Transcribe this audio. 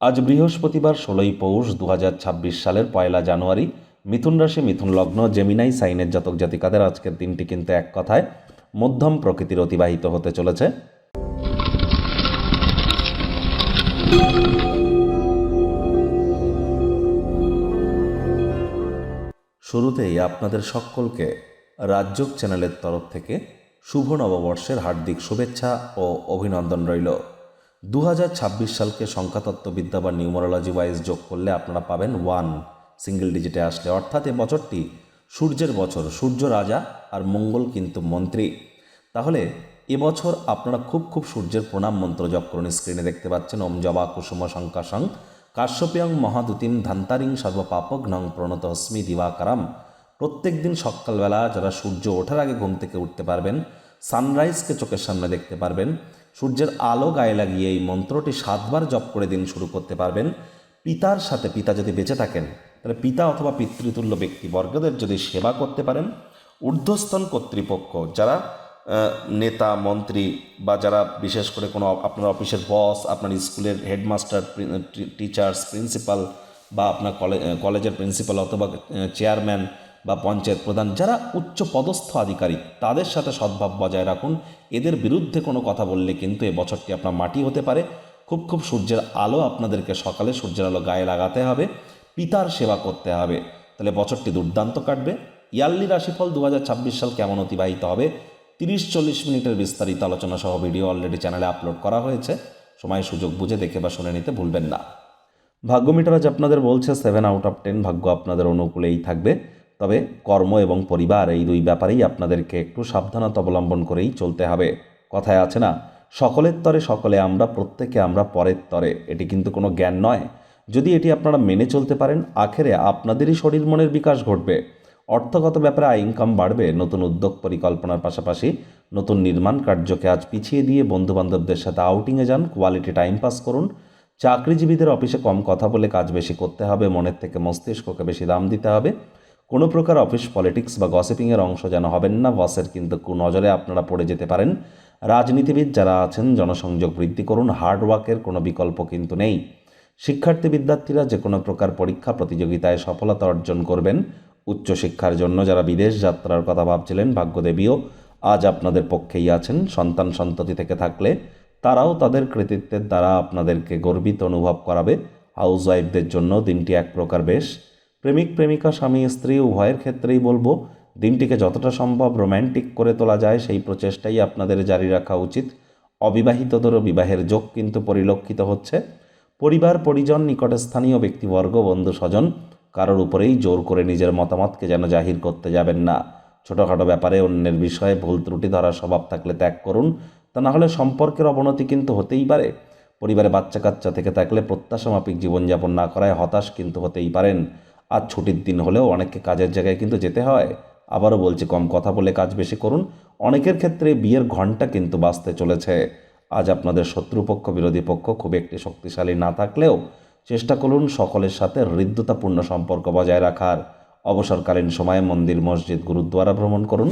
আজ বৃহস্পতিবার ১৬ই পৌষ ২০২৬ সালের ১ জানুয়ারি। মিথুন রাশি, মিথুন লগ্ন, জেমিনাই সাইনের জাতক জাতিকাদের আজকের দিনটি কিন্তু এক কথায় মধ্যম প্রকৃতির অতিবাহিত হতে চলেছে। শুরুতেই আপনাদের সকলকে রাজযোগ চ্যানেলের তরফ থেকে শুভ নববর্ষের হার্দিক শুভেচ্ছা ও অভিনন্দন রইল। ২০২৬ সালকে সংখ্যাতত্ত্ববিদ্যা বা নিউমারোলজি ওয়াইজ যোগ করলে আপনারা পাবেন 1 সিঙ্গেল ডিজিটে আসলে, অর্থাৎ এ বছরটি সূর্যের বছর। সূর্য রাজা আর মঙ্গল কিন্তু মন্ত্রী। তাহলে এবছর আপনারা খুব সূর্যের প্রণাম মন্ত্র জপ করুন। স্ক্রিনে দেখতে পাচ্ছেন ওম জবা কুসুম শঙ্কাশং কাশ্যপ্যং মহাদুতিম ধান্তারিং সর্বপাপঘ্নং প্রণত অস্মি দিবাকারাম। প্রত্যেক দিন সকালবেলা যারা সূর্য ওঠার আগে ঘুম থেকে উঠতে পারবেন, সানরাইজকে চোখের সামনে দেখতে পারবেন, সূর্যের আলো গায়ে লাগিয়ে এই মন্ত্রটি 7 বার জপ করে দিন শুরু করতে পারবেন। পিতার সাথে, পিতা যদি বেঁচে থাকেন তাহলে পিতা অথবা পিতৃতুল্য ব্যক্তিবর্গদের যদি সেবা করতে পারেন, ঊর্ধ্বস্তন কর্তৃপক্ষ যারা নেতা মন্ত্রী বা যারা বিশেষ করে কোনো আপনার অফিসের বস, আপনার স্কুলের হেডমাস্টার, টিচার্স, প্রিন্সিপাল বা আপনার কলেজের প্রিন্সিপাল অথবা চেয়ারম্যান বা পঞ্চায়েত প্রধান, যারা উচ্চ পদস্থ আধিকারিক, তাদের সাথে সদ্ভাব বজায় রাখুন। এদের বিরুদ্ধে কোনো কথা বললে কিন্তু এ বছরটি আপনার মাটি হতে পারে। খুব সূর্যের আলো আপনাদেরকে সকালে সূর্যের আলো গায়ে লাগাতে হবে, পিতার সেবা করতে হবে, তাহলে বছরটি দুর্দান্ত কাটবে। ইয়ারলি রাশিফল ২০২৬ সাল কেমন অতিবাহিত হবে ৩০-৪০ মিনিটের বিস্তারিত আলোচনা সহ ভিডিও অলরেডি চ্যানেলে আপলোড করা হয়েছে। সময় সুযোগ বুঝে দেখে বা শুনে নিতে ভুলবেন না। ভাগ্য মিটার আজ আপনাদের বলছে 7 আউট অফ 10 ভাগ্য আপনাদের অনুকূলেই থাকবে। তবে কর্ম এবং পরিবার এই দুই ব্যাপারেই আপনাদেরকে একটু সাবধানতা অবলম্বন করেই চলতে হবে। কথায় আছে না, সকলের তরে সকলে আমরা, প্রত্যেকে আমরা পরের তরে। এটি কিন্তু কোনো জ্ঞান নয়। যদি এটি আপনারা মেনে চলতে পারেন, আখেরে আপনাদেরই শরীর মনের বিকাশ ঘটবে। অর্থগত ব্যাপারে আয় ইনকাম বাড়বে। নতুন উদ্যোগ পরিকল্পনার পাশাপাশি নতুন নির্মাণ কার্যকে আজ পিছিয়ে দিয়ে বন্ধুবান্ধবদের সাথে আউটিংয়ে যান, কোয়ালিটি টাইম পাস করুন। চাকরিজীবীদের অফিসে কম কথা বলে কাজ বেশি করতে হবে, মনের থেকে মস্তিষ্ককে বেশি দাম দিতে হবে। কোনো প্রকার অফিস পলিটিক্স বা গসিপিংয়ের অংশ যেন হবেন না, বসের কিন্তু কুনজরে আপনারা পড়ে যেতে পারেন। রাজনীতিবিদ যারা আছেন জনসংযোগ বৃদ্ধি করুন, হার্ডওয়ার্কের কোনো বিকল্প কিন্তু নেই। শিক্ষার্থী বিদ্যার্থীরা যে কোনো প্রকার পরীক্ষা প্রতিযোগিতায় সফলতা অর্জন করবেন। উচ্চশিক্ষার জন্য যারা বিদেশ যাত্রার কথা ভাবছিলেন, ভাগ্যদেবীও আজ আপনাদের পক্ষেই আছেন। সন্তান সন্ততি থেকে থাকলে তারাও তাদের কৃতিত্বের দ্বারা আপনাদেরকে গর্বিত অনুভব করাবে। হাউস ওয়াইফদের জন্য দিনটি এক প্রকার বেশ। প্রেমিক প্রেমিকা, স্বামী স্ত্রী উভয়ের ক্ষেত্রেই বলবো দিনটিকে যতটা সম্ভব রোম্যান্টিক করে তোলা যায় সেই প্রচেষ্টাই আপনাদের জারি রাখা উচিত। অবিবাহিতদেরও বিবাহের যোগ কিন্তু পরিলক্ষিত হচ্ছে। পরিবার পরিজন, নিকটে স্থানীয় ব্যক্তিবর্গ, বন্ধু স্বজন কারোর উপরেই জোর করে নিজের মতামতকে যেন জাহির করতে যাবেন না। ছোটোখাটো ব্যাপারে অন্যের বিষয়ে ভুল ত্রুটি ধরার স্বভাব থাকলে ত্যাগ করুন, তা না হলে সম্পর্কের অবনতি কিন্তু হতেই পারে। পরিবারে বাচ্চা কাচ্চা থেকে থাকলে প্রত্যাশামাফিক জীবনযাপন না করায় হতাশ কিন্তু হতেই পারেন। আজ ছুটির দিন হলেও অনেককে কাজের জায়গায় কিন্তু যেতে হয়। আবারও বলছি, কম কথা বলে কাজ বেশি করুন। অনেকের ক্ষেত্রে বিয়ের ঘণ্টা কিন্তু বাজতে চলেছে। আজ আপনাদের শত্রুপক্ষ, বিরোধী পক্ষ খুব একটি শক্তিশালী না থাকলেও চেষ্টা করুন সকলের সাথে হৃদ্যতাপূর্ণ সম্পর্ক বজায় রাখার। অবসরকালীন সময়ে মন্দির, মসজিদ, গুরুদ্বারা ভ্রমণ করুন।